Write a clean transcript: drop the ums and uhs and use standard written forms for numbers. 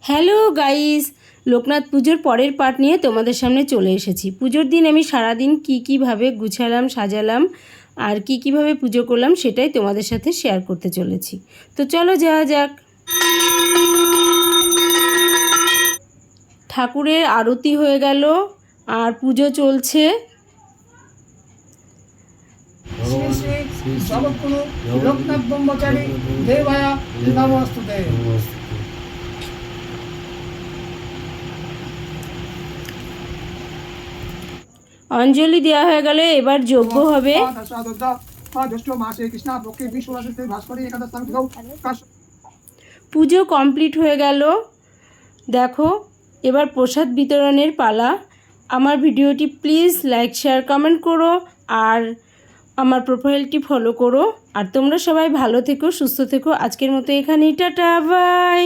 Hello guys, Loknath পুজোর পরের part নিয়ে তোমাদের সামনে চলে এসেছি। পুজোর দিন আমি সারাদিন কীভাবে গুছালাম, সাজালাম আর কীভাবে পুজো করলাম সেটাই তোমাদের সাথে শেয়ার করতে চলেছি। তো চলো যাওয়া যাক। ঠাকুরের আরতি হয়ে গেল আর পুজো চলছে। লোকনাথ ব্রহ্মচারী দেবায়া নমস্তুতে। অঞ্জলি দেওয়া হয়ে গেলে এবার যজ্ঞ হবে। পুজো কমপ্লিট হয়ে গেল। দেখো এবার প্রসাদ বিতরণের পালা। আমার ভিডিওটি প্লিজ লাইক, শেয়ার, কমেন্ট করো আর আমার প্রোফাইলটি ফলো করো। আর তোমরা সবাই ভালো থেকো, সুস্থ থেকো। আজকের মতো এখানেই, টাটা, বাই।